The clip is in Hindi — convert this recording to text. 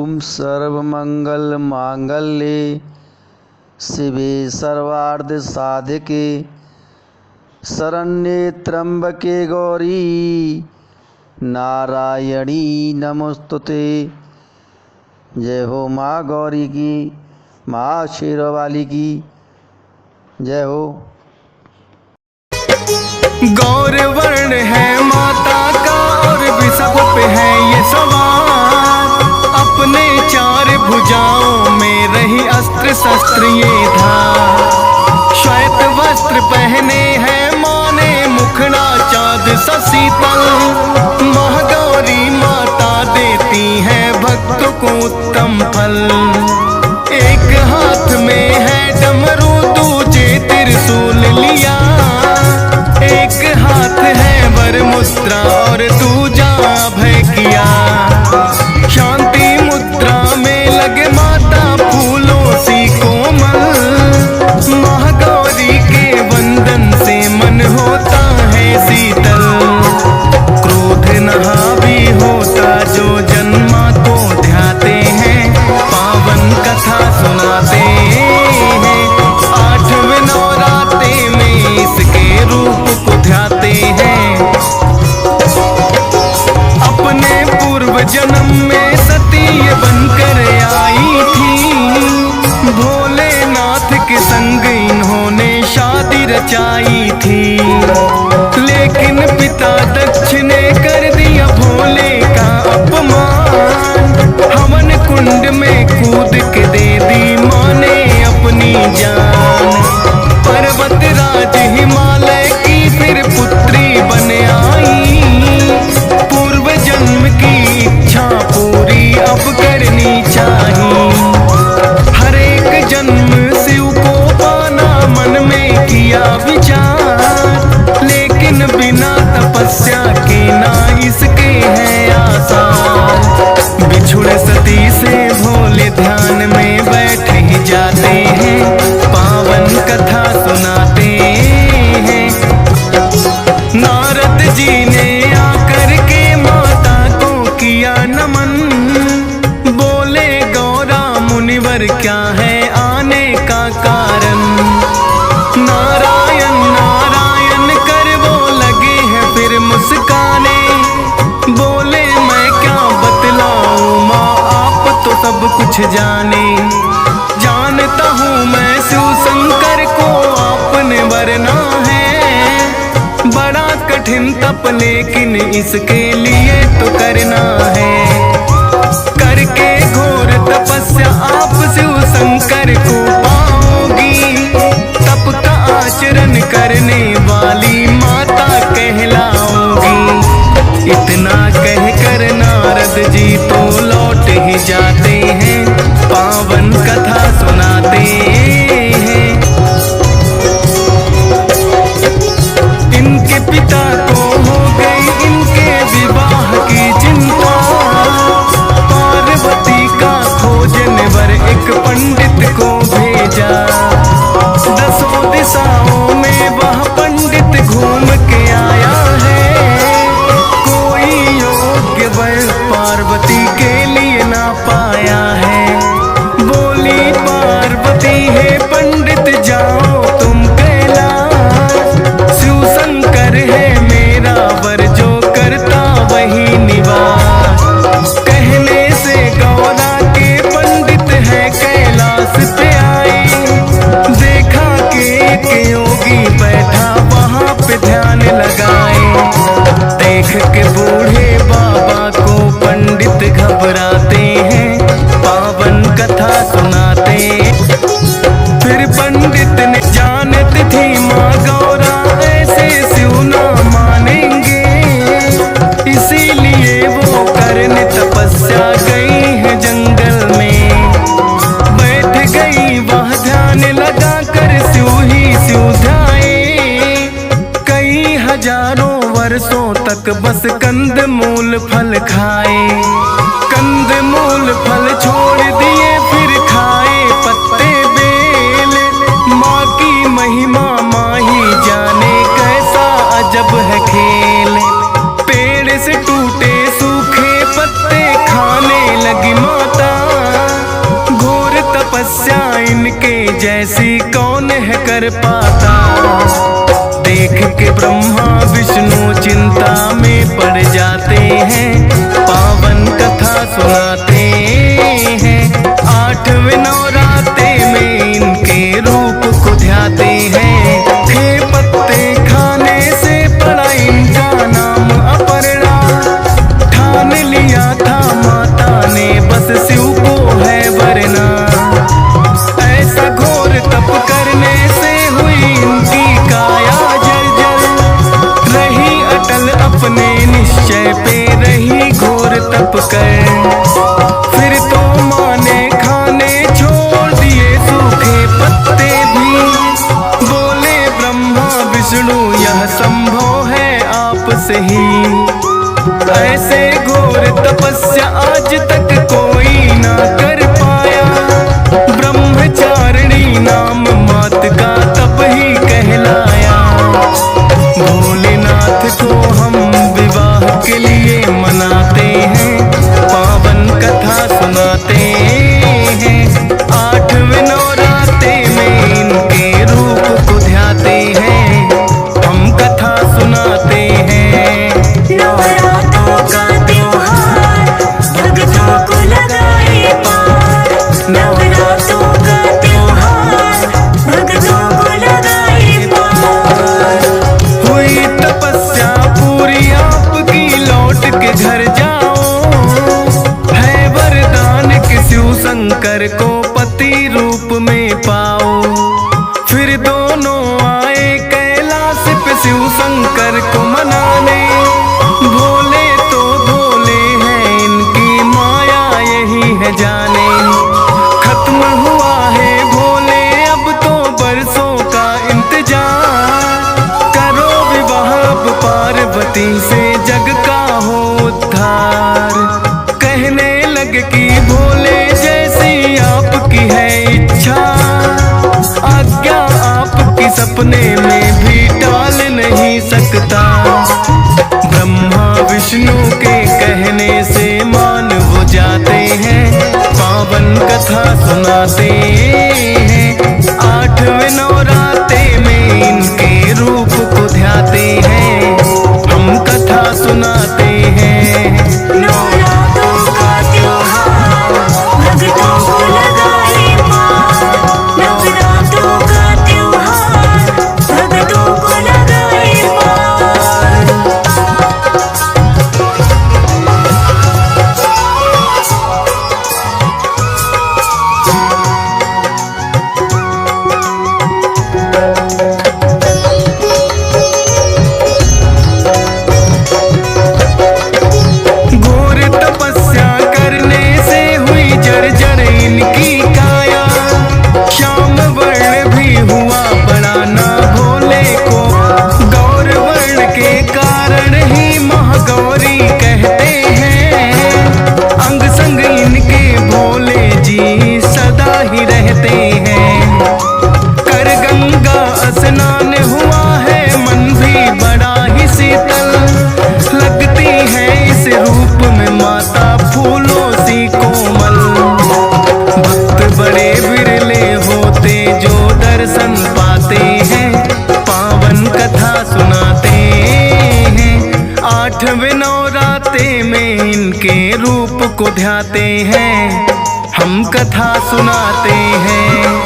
ओम सर्वमंगल मांगल्ये शिवे सर्वार्थ साधिके शरण्ये त्र्यंबके गौरी नारायणी नमोस्तुते। जय हो माँ गौरी की, माँ शेरवाली की जय हो। गौर वर्ण है माता का और वृषभ पे है ये सवार, अपने चार भुजाओं में रही अस्त्र शस्त्र ये धार। श्वेत वस्त्र पहने हैं माँ ने, मुखड़ा चाँद सा शीतल, महागौरी माता देती है भक्त को उत्तम फल। एक हाथ में है डमरू, दूजे त्रिशूल लिया, एक हाथ है वर मुद्रा और दूजा अभय किया। शांति मुद्रा में लगे माता फूलों सी कोमल, महागौरी के वंदन से मन होता है शीतल। क्रोध न हावी होता जो जन्मा को ध्याते हैं, पावन कथा सुनाते हैं। आठवें नवरात्रे में इसके रूप को ध्याते हैं। अपने पूर्व जन्म में सती बनकर आई थी, भोलेनाथ के संग इन्होंने शादी रचाई थी। लेकिन पिता दक्ष ने कर दिया भोले का अपमान, हवन कुंड में कूद के दे दी माँ ने अपनी जान। पर्वत राज हिमालय की फिर पुत्री बन आई, पूर्व जन्म की इच्छा पूरी अब करनी चाहिए। हर एक जन्म शिव को पाना मन में किया विचार, लेकिन बिना तपस्या के ना इसके है आसार। बिछुड़े सती से भोले ध्यान में बैठ ही जाते हैं, पावन कथा सुनाते हैं। नारद जी ने आकर के माता को किया नमन, बोले गौरा मुनिवर क्या है आने का कारण। नारायण नारायण कर वो लगे हैं फिर मुस्काने, बोले मैं क्या बतलाऊं माँ आप तो सब कुछ जाने। जानता हूँ मैं शिव शंकर को आपने वरना है, बड़ा कठिन तप लेकिन इसके लिए तो करना है। करके घोर तपस्या आप शिव शंकर को पाओगी, तप का आचरण करने वाली माता कहलाओगी। इतना कहकर नारद जी तो लौट ही जाते हैं, पावन कथा सुनाते हैं। इनके पिता को हो गई इनके विवाह की चिंता, पार्वती का खोजने वर एक पंडित को भेजा। दसों दिशाओं में वह पंडित घूम के आया है, कोई योग्य वर पार्वती के लिए ना पाया है। बोली पार्वती है पंडित जाओ तुम कैलाश, शिव शंकर है मेरा वर जो करता वही निवास। कहने से गौरा के पंडित है कैलाश पे आए, देखा कि एक योगी बैठा वहाँ पे ध्यान लगाए। देख के बूढ़े बाबा को पंडित घबराते हैं, पावन कथा सुनाते। फिर पंडित ने जानत थी माँ गौरा ऐसे शिव ना मानेंगे, इसीलिए वो करने तपस्या गई है जंगल में। बैठ गई वह ध्यान लगा कर शिव ही शिव ध्याए, कई हजारों वर्षों तक बस कंद मूल फल खाए। कंद मूल फल छोड़ दिए फिर खाए पत्ते बेल, माँ की महिमा माँ ही जाने कैसा अजब है खेल। पेड़ से टूटे सूखे पत्ते खाने लगी माता, तपस्या इनके जैसी कौन है कर पाता। देख के ब्रह्मा विष्णु चिंता में पड़ जाते हैं, पावन कथा सुनाते हैं। 8वें नवरात्रे में इनके रूप को ध्याते हैं। खे पत्ते खाने से पड़ा इनका नाम अपर्णा। ठान लिया था माता ने बस शिव को है वरना। ऐसा घोर तप करने से हुई इनकी काया जर्जर। रही अटल अपने निश्चय पे रही घोर तप कर। फिर तो माँ ने खाने छोड़ दिए सूखे पत्ते भी। बोले ब्रह्मा विष्णु यह संभव है आपसे ही। ऐसे घोर तपस्या आज तक कोई ना कर पाया। ब्रह्मचारिणी नाम मात का तप ही कहलाया। भोलेनाथ को हम विवाह के लिए मनाते हैं, पावन कथा सुनाते हैं। 8वें नवरात्रे में इनके रूप को ध्याते हैं, हम कथा सुनाते हैं। नवरात्रों का त्योहार भक्तों को लगाए पार। नवरात्रों का त्योहार भक्तों को लगाए पार। हुई तपस्या पूरी आपकी लौट के घर जाओ। है वरदान कि शिव शंकर को पति रूप में पाओ। फिर दोनों आए कैलाश पे शिव शंकर को मनाने। भोले तो भोले हैं इनकी माया यही है जाने। खत्म हुआ है भोले अब तो बरसों का इंतजार। करो विवाह अब पार्वती से जग का हो उद्धार। कहने लगे कि भोले जैसी आपकी है इच्छा। आज्ञा आपकी सपने में भी टाल नहीं सकता। ब्रह्मा विष्णु के कहने से मान वो जाते हैं, पावन कथा सुनाते हैं। 8वें नवरात्रे में इनके रूप को ध्याते हैं, हम कथा सुनाते हैं। नवरात्रों का त्योहार भक्तों को लगाए पार। नवरात्रों का त्योहार भक्तों को लगाए पार। घोर तपस्या करने से हुई जर्जर इनकी काया। श्याम वर्ण भी हुआ बड़ा ना भोले को। गौर वर्ण के कारण ही महागौरी कहते हैं। अंग संग इनके भोले जी सदा ही रहते हैं। कर गंगा स्नान हुआ है मन भी बड़ा ही शीतल। लगती है इस रूप में माता फूलों सी कोमल। भक्त बड़े विरले होते जो दर्शन पाते हैं, पावन कथा सुनाते हैं। 8वें नवरात्रे में इनके रूप को ध्याते हैं, हम कथा सुनाते हैं।